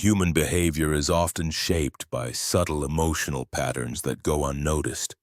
Human behavior is often shaped by subtle emotional patterns that go unnoticed.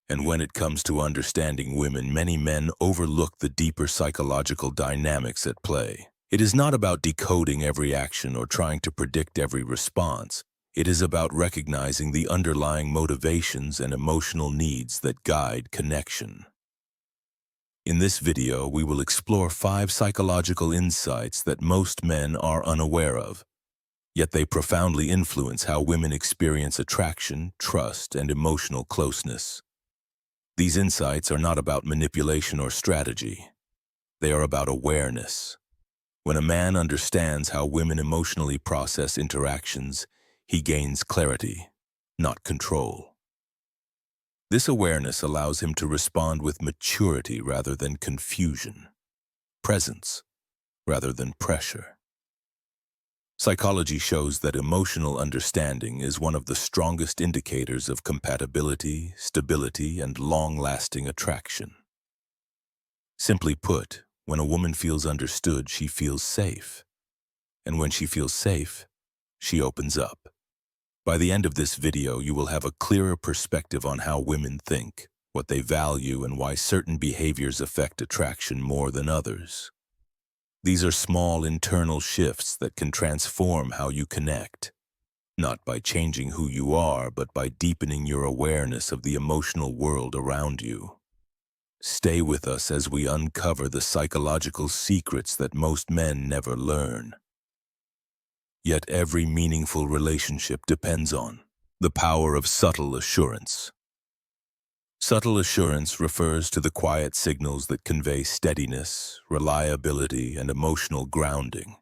And when it comes to understanding women, many men overlook the deeper psychological dynamics at play. It is not about decoding every action or trying to predict every response. It is about recognizing the underlying motivations and emotional needs that guide connection. In this video, we will explore 5 psychological insights that most men are unaware of, yet they profoundly influence how women experience attraction, trust, and emotional closeness. These insights are not about manipulation or strategy. They are about awareness. When a man understands how women emotionally process interactions, he gains clarity, not control. This awareness allows him to respond with maturity rather than confusion, presence rather than pressure. Psychology shows that emotional understanding is one of the strongest indicators of compatibility, stability, and long-lasting attraction. Simply put, when a woman feels understood, she feels safe. And when she feels safe, she opens up. By the end of this video, you will have a clearer perspective on how women think, what they value, and why certain behaviors affect attraction more than others. These are small internal shifts that can transform how you connect, not by changing who you are, but by deepening your awareness of the emotional world around you. Stay with us as we uncover the psychological secrets that most men never learn. Yet every meaningful relationship depends on the power of subtle assurance. Subtle assurance refers to the quiet signals that convey steadiness, reliability, and emotional grounding.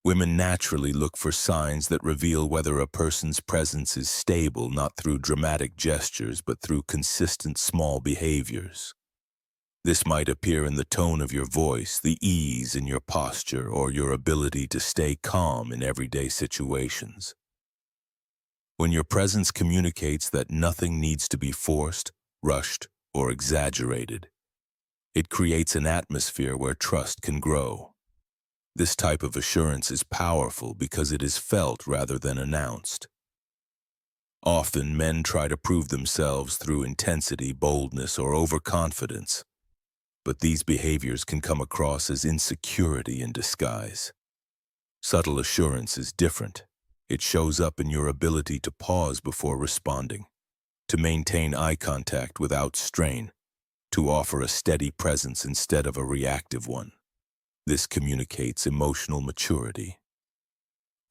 Women naturally look for signs that reveal whether a person's presence is stable, not through dramatic gestures, but through consistent small behaviors. This might appear in the tone of your voice, the ease in your posture, or your ability to stay calm in everyday situations. When your presence communicates that nothing needs to be forced, rushed, or exaggerated, it creates an atmosphere where trust can grow. This type of assurance is powerful because it is felt rather than announced. Often, men try to prove themselves through intensity, boldness, or overconfidence. But these behaviors can come across as insecurity in disguise. Subtle assurance is different. It shows up in your ability to pause before responding, to maintain eye contact without strain, to offer a steady presence instead of a reactive one. This communicates emotional maturity.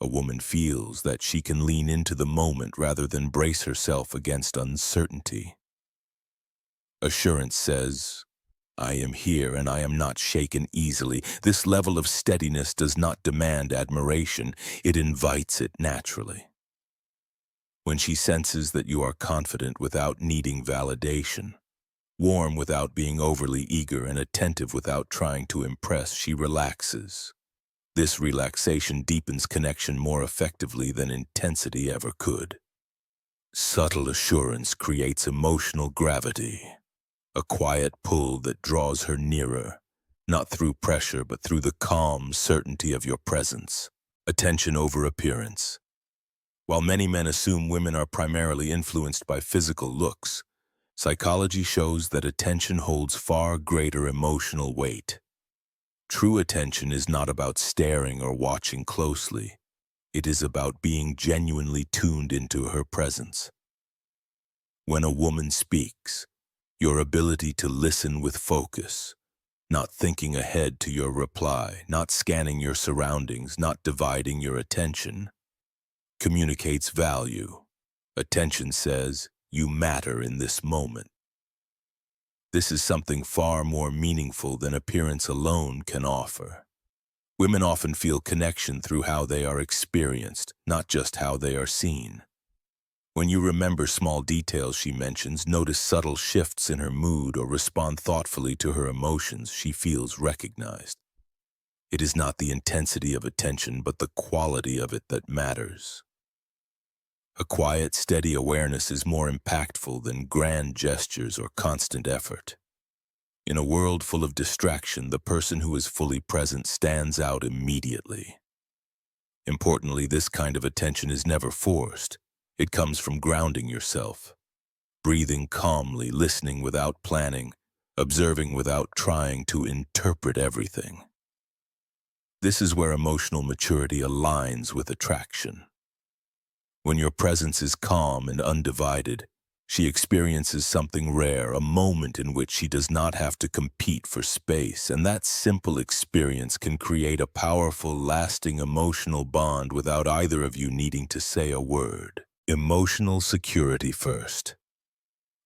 A woman feels that she can lean into the moment rather than brace herself against uncertainty. Assurance says, "I am here and I am not shaken easily." This level of steadiness does not demand admiration, it invites it naturally. When she senses that you are confident without needing validation, warm without being overly eager, and attentive without trying to impress, she relaxes. This relaxation deepens connection more effectively than intensity ever could. Subtle assurance creates emotional gravity. A quiet pull that draws her nearer, not through pressure, but through the calm certainty of your presence. Attention over appearance. While many men assume women are primarily influenced by physical looks, psychology shows that attention holds far greater emotional weight. True attention is not about staring or watching closely. It is about being genuinely tuned into her presence. When a woman speaks, your ability to listen with focus, not thinking ahead to your reply, not scanning your surroundings, not dividing your attention, communicates value. Attention says, "You matter in this moment." This is something far more meaningful than appearance alone can offer. Women often feel connection through how they are experienced, not just how they are seen. When you remember small details she mentions, notice subtle shifts in her mood, or respond thoughtfully to her emotions, she feels recognized. It is not the intensity of attention, but the quality of it that matters. A quiet, steady awareness is more impactful than grand gestures or constant effort. In a world full of distraction, the person who is fully present stands out immediately. Importantly, this kind of attention is never forced. It comes from grounding yourself, breathing calmly, listening without planning, observing without trying to interpret everything. This is where emotional maturity aligns with attraction. When your presence is calm and undivided, she experiences something rare, a moment in which she does not have to compete for space, and that simple experience can create a powerful, lasting emotional bond without either of you needing to say a word. Emotional security first.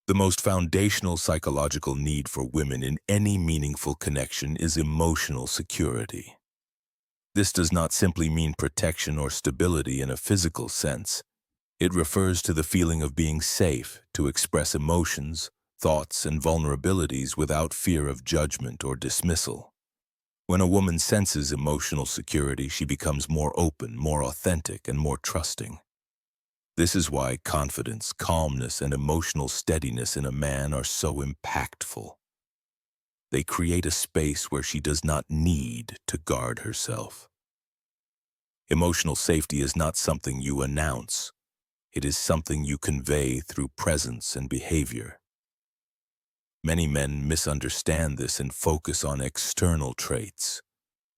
The most foundational psychological need for women in any meaningful connection is emotional security. This does not simply mean protection or stability in a physical sense. It refers to the feeling of being safe to express emotions, thoughts, and vulnerabilities without fear of judgment or dismissal. When a woman senses emotional security, she becomes more open, more authentic, and more trusting. This is why confidence, calmness, and emotional steadiness in a man are so impactful. They create a space where she does not need to guard herself. Emotional safety is not something you announce. It is something you convey through presence and behavior. Many men misunderstand this and focus on external traits,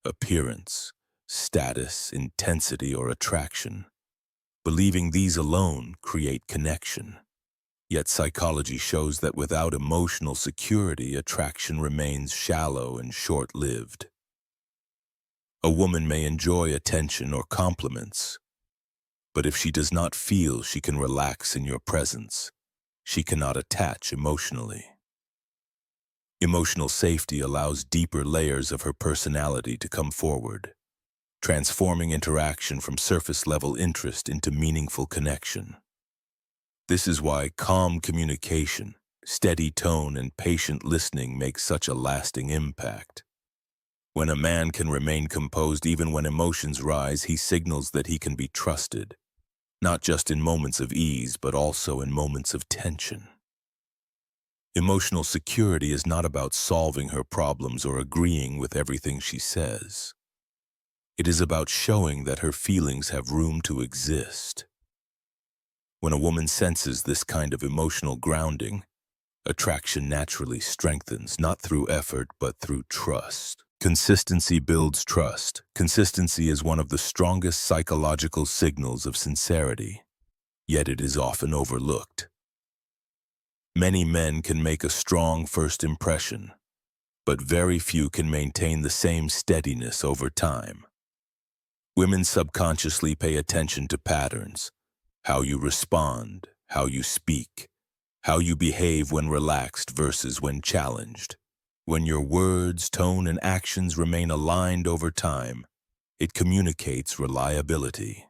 appearance, status, intensity, or attraction, believing these alone create connection. Yet psychology shows that without emotional security, attraction remains shallow and short-lived. A woman may enjoy attention or compliments, but if she does not feel she can relax in your presence, she cannot attach emotionally. Emotional safety allows deeper layers of her personality to come forward, transforming interaction from surface-level interest into meaningful connection. This is why calm communication, steady tone, and patient listening make such a lasting impact. When a man can remain composed even when emotions rise, he signals that he can be trusted, not just in moments of ease, but also in moments of tension. Emotional security is not about solving her problems or agreeing with everything she says. It is about showing that her feelings have room to exist. When a woman senses this kind of emotional grounding, attraction naturally strengthens, not through effort, but through trust. Consistency builds trust. Consistency is one of the strongest psychological signals of sincerity, yet it is often overlooked. Many men can make a strong first impression, but very few can maintain the same steadiness over time. Women subconsciously pay attention to patterns, how you respond, how you speak, how you behave when relaxed versus when challenged. When your words, tone, and actions remain aligned over time, it communicates reliability.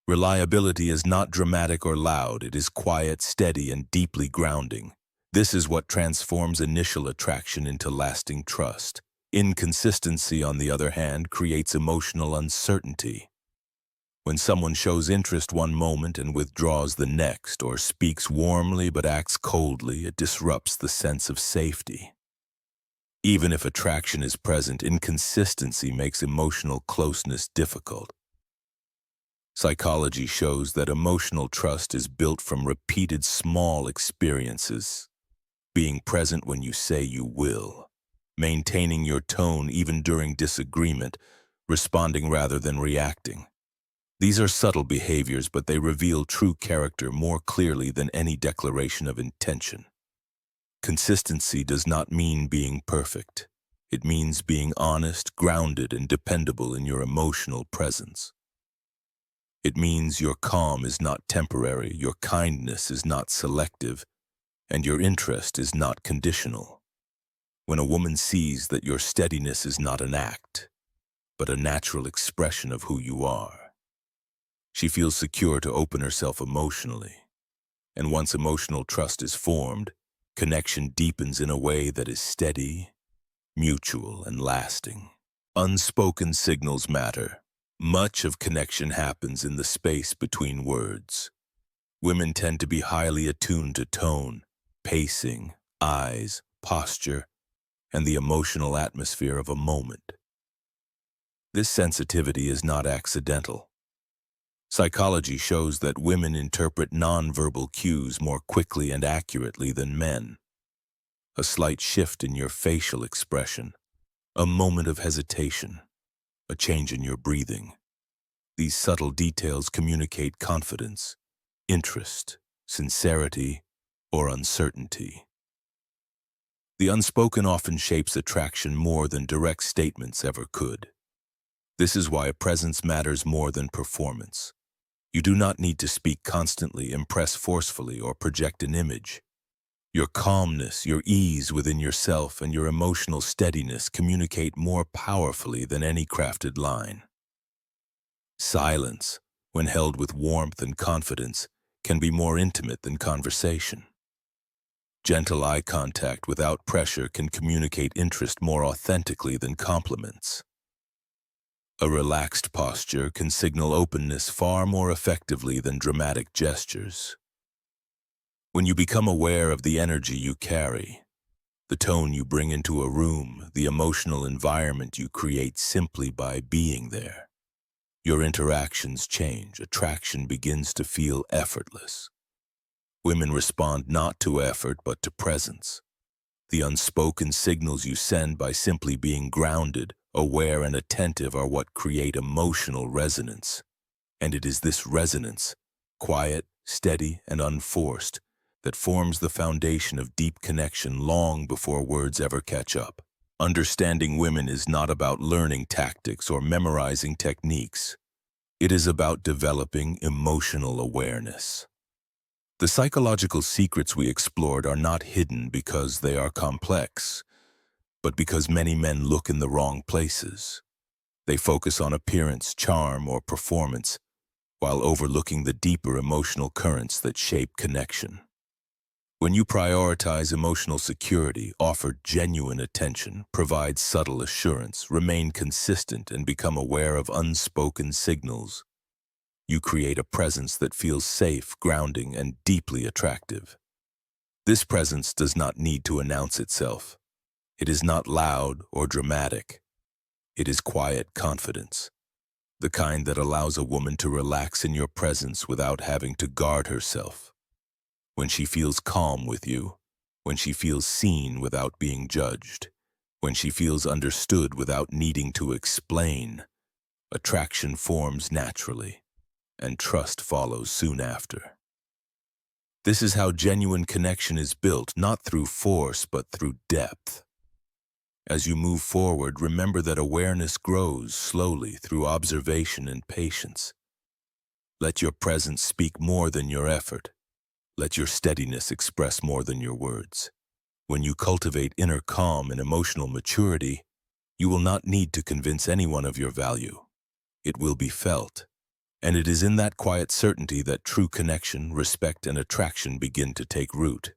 Reliability is not dramatic or loud. It is quiet, steady, and deeply grounding. This is what transforms initial attraction into lasting trust. Inconsistency, on the other hand, creates emotional uncertainty. When someone shows interest one moment and withdraws the next, or speaks warmly but acts coldly, it disrupts the sense of safety. Even if attraction is present, inconsistency makes emotional closeness difficult. Psychology shows that emotional trust is built from repeated small experiences, being present when you say you will, maintaining your tone even during disagreement, responding rather than reacting. These are subtle behaviors, but they reveal true character more clearly than any declaration of intention. Consistency does not mean being perfect. It means being honest, grounded, and dependable in your emotional presence. It means your calm is not temporary, your kindness is not selective, and your interest is not conditional. When a woman sees that your steadiness is not an act, but a natural expression of who you are, she feels secure to open herself emotionally. And once emotional trust is formed, connection deepens in a way that is steady, mutual, and lasting. Unspoken signals matter. Much of connection happens in the space between words. Women tend to be highly attuned to tone, pacing, eyes, posture, and the emotional atmosphere of a moment. This sensitivity is not accidental. Psychology shows that women interpret nonverbal cues more quickly and accurately than men. A slight shift in your facial expression, a moment of hesitation, a change in your breathing. These subtle details communicate confidence, interest, sincerity, or uncertainty. The unspoken often shapes attraction more than direct statements ever could. This is why a presence matters more than performance. You do not need to speak constantly, impress forcefully, or project an image. Your calmness, your ease within yourself, and your emotional steadiness communicate more powerfully than any crafted line. Silence, when held with warmth and confidence, can be more intimate than conversation. Gentle eye contact without pressure can communicate interest more authentically than compliments. A relaxed posture can signal openness far more effectively than dramatic gestures. When you become aware of the energy you carry, the tone you bring into a room, the emotional environment you create simply by being there, your interactions change. Attraction begins to feel effortless. Women respond not to effort but to presence. The unspoken signals you send by simply being grounded, aware, and attentive are what create emotional resonance. And it is this resonance, quiet, steady, and unforced, that forms the foundation of deep connection long before words ever catch up. Understanding women is not about learning tactics or memorizing techniques. It is about developing emotional awareness. The psychological secrets we explored are not hidden because they are complex, but because many men look in the wrong places. They focus on appearance, charm, or performance, while overlooking the deeper emotional currents that shape connection. When you prioritize emotional security, offer genuine attention, provide subtle assurance, remain consistent, and become aware of unspoken signals, you create a presence that feels safe, grounding, and deeply attractive. This presence does not need to announce itself. It is not loud or dramatic. It is quiet confidence, the kind that allows a woman to relax in your presence without having to guard herself. When she feels calm with you, when she feels seen without being judged, when she feels understood without needing to explain, attraction forms naturally, and trust follows soon after. This is how genuine connection is built, not through force, but through depth. As you move forward, remember that awareness grows slowly through observation and patience. Let your presence speak more than your effort. Let your steadiness express more than your words. When you cultivate inner calm and emotional maturity, you will not need to convince anyone of your value. It will be felt. And it is in that quiet certainty that true connection, respect, and attraction begin to take root.